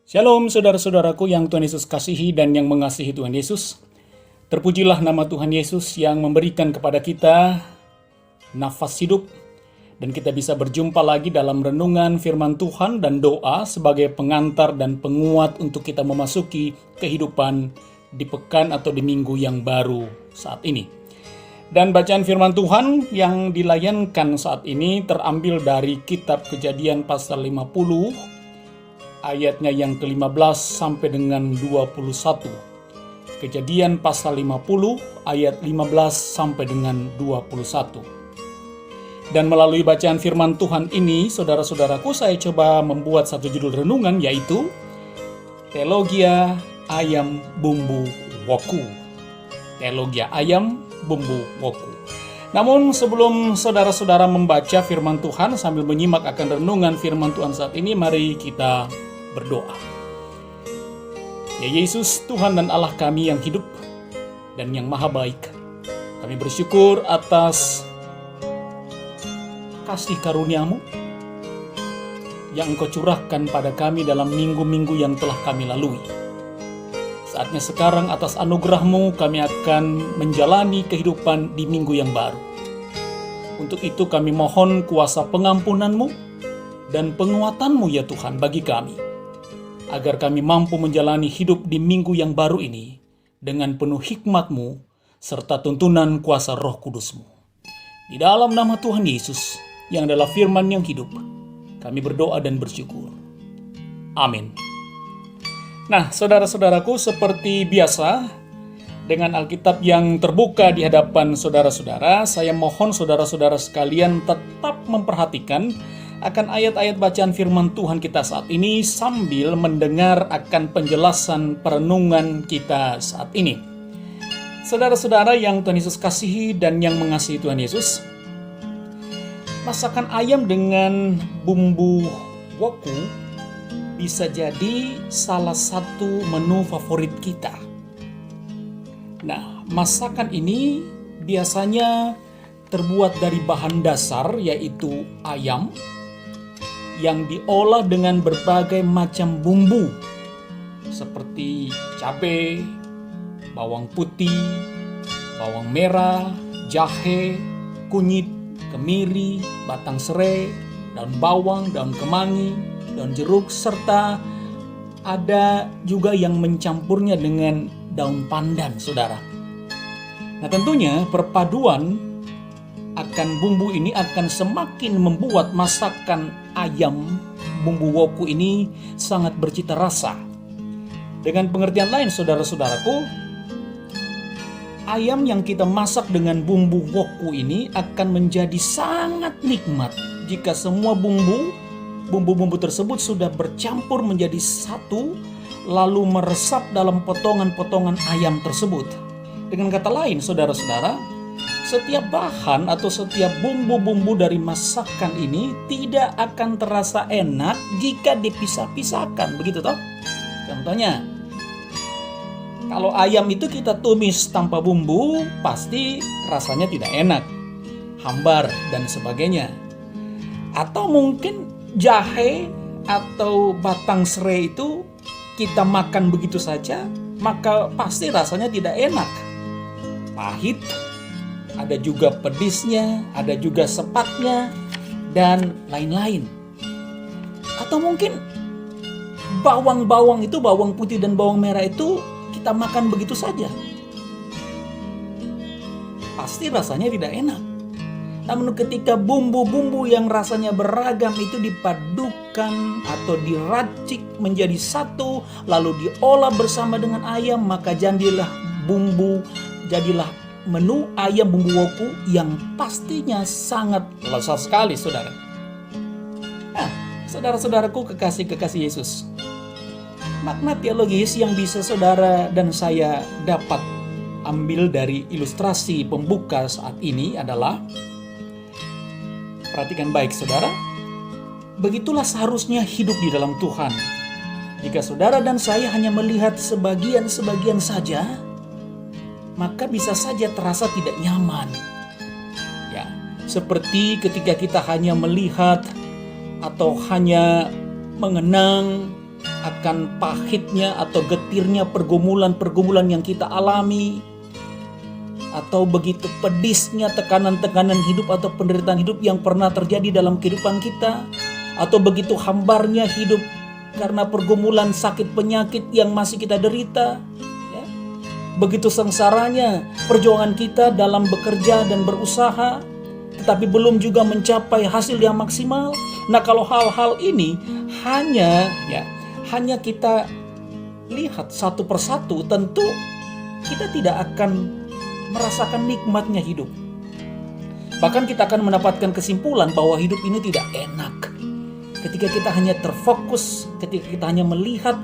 Shalom saudara-saudaraku yang Tuhan Yesus kasihi dan yang mengasihi Tuhan Yesus. Terpujilah nama Tuhan Yesus yang memberikan kepada kita nafas hidup dan kita bisa berjumpa lagi dalam renungan firman Tuhan dan doa sebagai pengantar dan penguat untuk kita memasuki kehidupan di pekan atau di minggu yang baru saat ini. Dan bacaan firman Tuhan yang dilayankan saat ini terambil dari kitab Kejadian pasal 50 ayatnya yang ke-15 sampai dengan 21. Kejadian pasal 50 ayat 15 sampai dengan 21. Dan melalui bacaan firman Tuhan ini, saudara-saudaraku, saya coba membuat satu judul renungan, yaitu Teologia Ayam Bumbu Woku. Teologia Ayam Bumbu Woku. Namun sebelum saudara-saudara membaca firman Tuhan sambil menyimak akan renungan firman Tuhan saat ini, mari kita berdoa. Ya Yesus, Tuhan dan Allah kami yang hidup dan yang maha baik, kami bersyukur atas kasih karunia-Mu yang Engkau curahkan pada kami dalam minggu-minggu yang telah kami lalui. Saatnya sekarang atas anugerah-Mu kami akan menjalani kehidupan di minggu yang baru. Untuk itu kami mohon kuasa pengampunan-Mu dan penguatan-Mu ya Tuhan bagi kami, agar kami mampu menjalani hidup di minggu yang baru ini dengan penuh hikmat-Mu serta tuntunan kuasa Roh Kudus-Mu. Di dalam nama Tuhan Yesus yang adalah firman yang hidup, kami berdoa dan bersyukur. Amin. Nah, saudara-saudaraku, seperti biasa, dengan Alkitab yang terbuka di hadapan saudara-saudara, saya mohon saudara-saudara sekalian tetap memperhatikan akan ayat-ayat bacaan firman Tuhan kita saat ini sambil mendengar akan penjelasan perenungan kita saat ini. Saudara-saudara yang Tuhan Yesus kasihi dan yang mengasihi Tuhan Yesus, masakan ayam dengan bumbu woku bisa jadi salah satu menu favorit kita. Nah, masakan ini biasanya terbuat dari bahan dasar yaitu ayam yang diolah dengan berbagai macam bumbu seperti cabai, bawang putih, bawang merah, jahe, kunyit, kemiri, batang serai, daun bawang, daun kemangi, daun jeruk, serta ada juga yang mencampurnya dengan daun pandan, saudara. Nah, tentunya perpaduan akan bumbu ini akan semakin membuat masakan ayam bumbu woku ini sangat bercita rasa. Dengan pengertian lain, saudara-saudaraku, ayam yang kita masak dengan bumbu woku ini akan menjadi sangat nikmat jika semua bumbu-bumbu tersebut sudah bercampur menjadi satu, lalu meresap dalam potongan-potongan ayam tersebut. Dengan kata lain, saudara-saudara, setiap bahan atau setiap bumbu-bumbu dari masakan ini tidak akan terasa enak jika dipisah-pisahkan, begitu toh? Contohnya, kalau ayam itu kita tumis tanpa bumbu, pasti rasanya tidak enak, hambar dan sebagainya. Atau mungkin jahe atau batang serai itu kita makan begitu saja, maka pasti rasanya tidak enak, pahit. Ada juga pedisnya, ada juga sepatnya, dan lain-lain. Atau mungkin bawang-bawang itu, bawang putih dan bawang merah itu kita makan begitu saja, pasti rasanya tidak enak. Namun ketika bumbu-bumbu yang rasanya beragam itu dipadukan atau diracik menjadi satu, lalu diolah bersama dengan ayam, maka jadilah menu ayam bumbu woku yang pastinya sangat lezat sekali, saudara. Nah, saudara-saudaraku kekasih-kekasih Yesus, makna teologis yang bisa saudara dan saya dapat ambil dari ilustrasi pembuka saat ini adalah, perhatikan baik saudara, begitulah seharusnya hidup di dalam Tuhan. Jika saudara dan saya hanya melihat sebagian-sebagian saja, maka bisa saja terasa tidak nyaman. Ya, seperti ketika kita hanya melihat atau hanya mengenang akan pahitnya atau getirnya pergumulan-pergumulan yang kita alami, atau begitu pedisnya tekanan-tekanan hidup atau penderitaan hidup yang pernah terjadi dalam kehidupan kita, atau begitu hambarnya hidup karena pergumulan sakit penyakit yang masih kita derita, ya. Begitu sengsaranya perjuangan kita dalam bekerja dan berusaha, tetapi belum juga mencapai hasil yang maksimal. Nah, kalau hal-hal ini hanya kita lihat satu persatu, tentu kita tidak akan merasakan nikmatnya hidup. Bahkan kita akan mendapatkan kesimpulan bahwa hidup ini tidak enak ketika kita hanya terfokus, ketika kita hanya melihat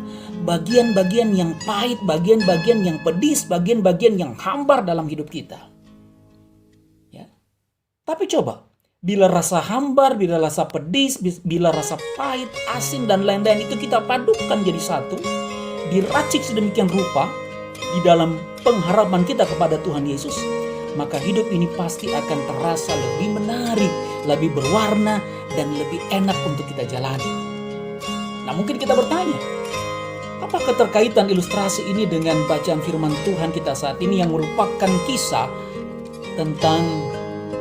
bagian-bagian yang pahit, bagian-bagian yang pedis, bagian-bagian yang hambar dalam hidup kita. Ya. Tapi coba, bila rasa hambar, bila rasa pedis, bila rasa pahit, asin, dan lain-lain itu kita padukan jadi satu, diracik sedemikian rupa di dalam pengharapan kita kepada Tuhan Yesus, maka hidup ini pasti akan terasa lebih menarik, lebih berwarna, dan lebih enak untuk kita jalani. Nah, mungkin kita bertanya, apa keterkaitan ilustrasi ini dengan bacaan firman Tuhan kita saat ini yang merupakan kisah tentang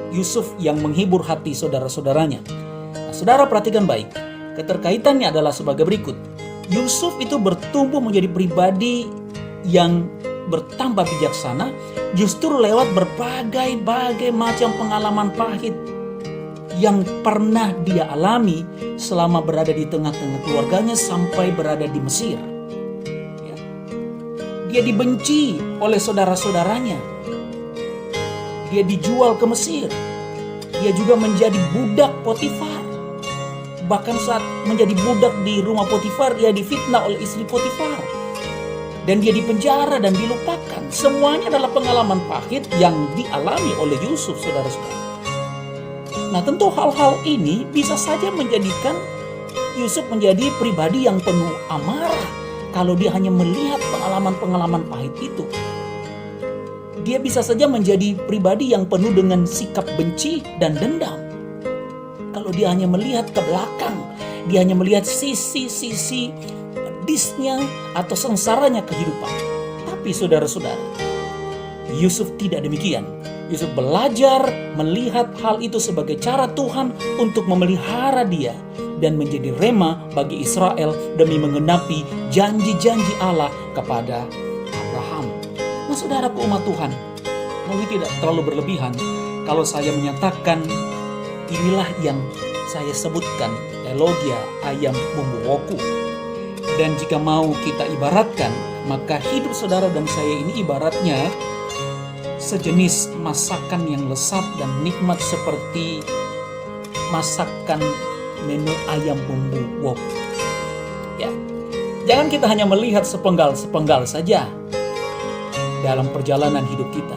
Yusuf yang menghibur hati saudara-saudaranya? Nah, saudara perhatikan baik, keterkaitannya adalah sebagai berikut. Yusuf itu bertumbuh menjadi pribadi yang bertambah bijaksana justru lewat berbagai macam pengalaman pahit yang pernah dia alami selama berada di tengah-tengah keluarganya sampai berada di Mesir. Ya. Dia dibenci oleh saudara-saudaranya. Dia dijual ke Mesir. Dia juga menjadi budak Potifar. Bahkan saat menjadi budak di rumah Potifar, dia difitnah oleh istri Potifar. Dan dia dipenjara dan dilupakan. Semuanya adalah pengalaman pahit yang dialami oleh Yusuf, saudara-saudara. Nah, tentu hal-hal ini bisa saja menjadikan Yusuf menjadi pribadi yang penuh amarah kalau dia hanya melihat pengalaman-pengalaman pahit itu. Dia bisa saja menjadi pribadi yang penuh dengan sikap benci dan dendam kalau dia hanya melihat ke belakang, dia hanya melihat sisi-sisi pedisnya atau sengsaranya kehidupan. Tapi saudara-saudara, Yusuf tidak demikian. Yusuf belajar melihat hal itu sebagai cara Tuhan untuk memelihara dia dan menjadi rema bagi Israel demi menggenapi janji-janji Allah kepada Abraham. Nah, saudaraku umat Tuhan, mungkin tidak terlalu berlebihan kalau saya menyatakan inilah yang saya sebutkan elogia ayam bumbu woku. Dan jika mau kita ibaratkan, maka hidup saudara dan saya ini ibaratnya sejenis masakan yang lezat dan nikmat seperti masakan menu ayam bumbu wok. Ya, jangan kita hanya melihat sepenggal-sepenggal saja dalam perjalanan hidup kita.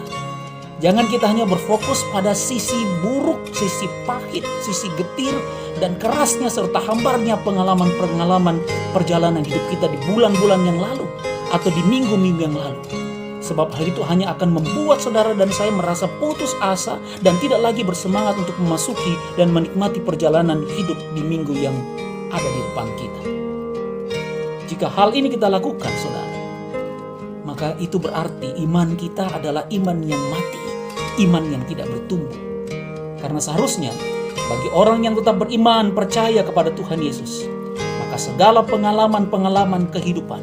Jangan kita hanya berfokus pada sisi buruk, sisi pahit, sisi getir, dan kerasnya serta hambarnya pengalaman-pengalaman perjalanan hidup kita di bulan-bulan yang lalu atau di minggu-minggu yang lalu. Sebab hal itu hanya akan membuat saudara dan saya merasa putus asa dan tidak lagi bersemangat untuk memasuki dan menikmati perjalanan hidup di minggu yang ada di depan kita. Jika hal ini kita lakukan, saudara, maka itu berarti iman kita adalah iman yang mati, iman yang tidak bertumbuh. Karena seharusnya bagi orang yang tetap beriman, percaya kepada Tuhan Yesus, maka segala pengalaman-pengalaman kehidupan,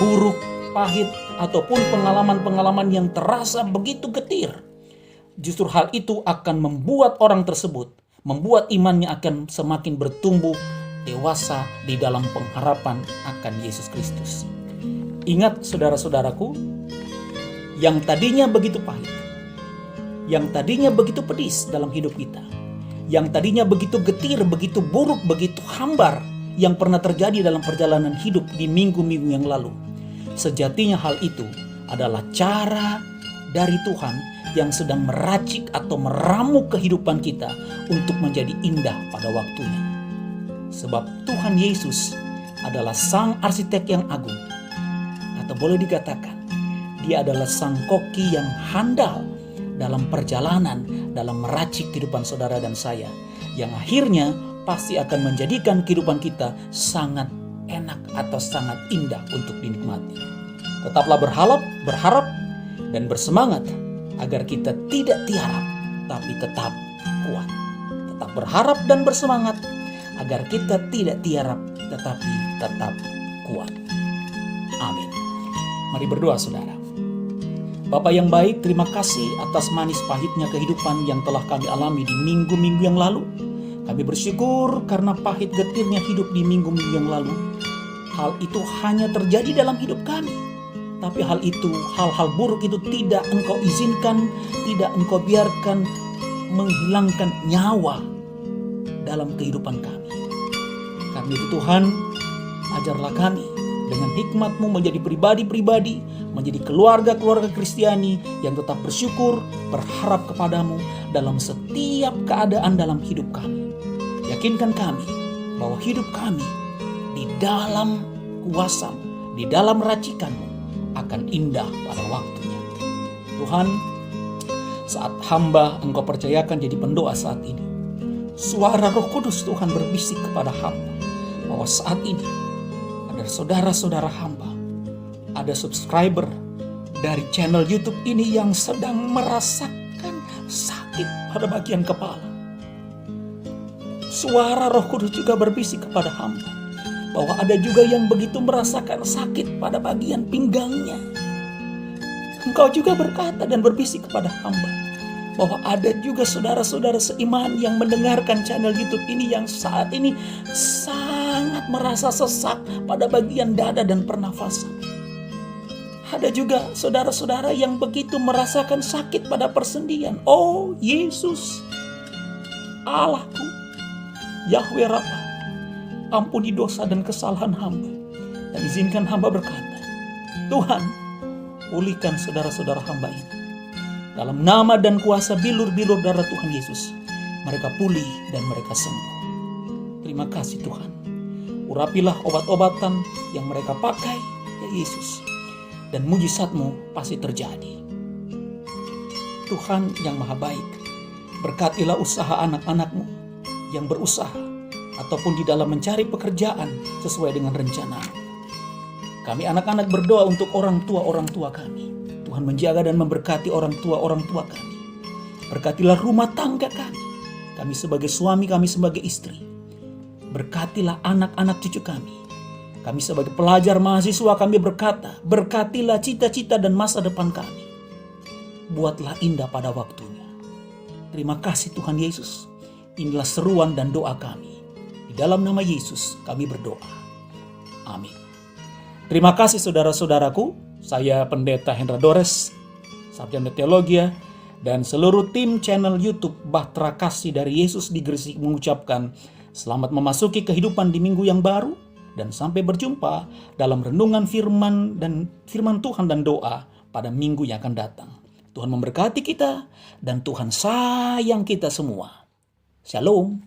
buruk, pahit, ataupun pengalaman-pengalaman yang terasa begitu getir, justru hal itu akan membuat orang tersebut, membuat imannya akan semakin bertumbuh dewasa di dalam pengharapan akan Yesus Kristus. Ingat saudara-saudaraku, yang tadinya begitu pahit, yang tadinya begitu pedis dalam hidup kita, yang tadinya begitu getir, begitu buruk, begitu hambar, yang pernah terjadi dalam perjalanan hidup di minggu-minggu yang lalu, sejatinya hal itu adalah cara dari Tuhan yang sedang meracik atau meramu kehidupan kita untuk menjadi indah pada waktunya. Sebab Tuhan Yesus adalah sang arsitek yang agung, atau boleh dikatakan dia adalah sang koki yang handal dalam perjalanan, dalam meracik kehidupan saudara dan saya, yang akhirnya pasti akan menjadikan kehidupan kita sangat enak atau sangat indah untuk dinikmati. Tetaplah berharap, dan bersemangat agar kita tidak tiarap, tapi tetap kuat. Tetap berharap dan bersemangat agar kita tidak tiarap, tetapi tetap kuat. Amin. Mari berdoa, saudara. Bapa yang baik, terima kasih atas manis pahitnya kehidupan yang telah kami alami di minggu-minggu yang lalu. Kami bersyukur karena pahit getirnya hidup di minggu-minggu yang lalu. Hal itu hanya terjadi dalam hidup kami. Tapi hal-hal buruk itu tidak Engkau izinkan, tidak Engkau biarkan menghilangkan nyawa dalam kehidupan kami. Karena itu Tuhan, ajarlah kami dengan hikmat-Mu menjadi pribadi-pribadi, menjadi keluarga-keluarga Kristiani yang tetap bersyukur, berharap kepadamu dalam setiap keadaan dalam hidup kami. Yakinkan kami bahwa hidup kami di dalam kuasa-Mu, di dalam racikan-Mu akan indah pada waktunya. Tuhan, saat hamba Engkau percayakan jadi pendoa saat ini, suara Roh Kudus Tuhan berbisik kepada hamba bahwa saat ini ada saudara-saudara hamba, ada subscriber dari channel YouTube ini yang sedang merasakan sakit pada bagian kepala. Suara Roh Kudus juga berbisik kepada hamba bahwa ada juga yang begitu merasakan sakit pada bagian pinggangnya. Engkau juga berkata dan berbisik kepada hamba bahwa ada juga saudara-saudara seiman yang mendengarkan channel YouTube ini yang saat ini sangat merasa sesak pada bagian dada dan pernafasan. Ada juga saudara-saudara yang begitu merasakan sakit pada persendian. Oh Yesus, Allahku, Yahweh Rafa, ampuni dosa dan kesalahan hamba. Dan izinkan hamba berkata, Tuhan, pulihkan saudara-saudara hamba ini. Dalam nama dan kuasa bilur-bilur darah Tuhan Yesus, mereka pulih dan mereka sembuh. Terima kasih Tuhan. Urapilah obat-obatan yang mereka pakai, ya Yesus. Dan mujizat-Mu pasti terjadi. Tuhan yang maha baik, berkatilah usaha anak-anak-Mu yang berusaha ataupun di dalam mencari pekerjaan sesuai dengan rencana. Kami anak-anak berdoa untuk orang tua kami. Tuhan menjaga dan memberkati orang tua kami. Berkatilah rumah tangga kami. Kami sebagai suami, kami sebagai istri. Berkatilah anak-anak cucu kami. Kami sebagai pelajar mahasiswa kami berkata, berkatilah cita-cita dan masa depan kami. Buatlah indah pada waktunya. Terima kasih Tuhan Yesus. Inilah seruan dan doa kami. Dalam nama Yesus kami berdoa. Amin. Terima kasih saudara-saudaraku. Saya Pendeta Hendra Dores, Sarjana Teologia, dan seluruh tim channel YouTube Bahtera Kasih dari Yesus di Gresik mengucapkan selamat memasuki kehidupan di minggu yang baru, dan sampai berjumpa dalam renungan firman Tuhan dan doa pada minggu yang akan datang. Tuhan memberkati kita dan Tuhan sayang kita semua. Shalom.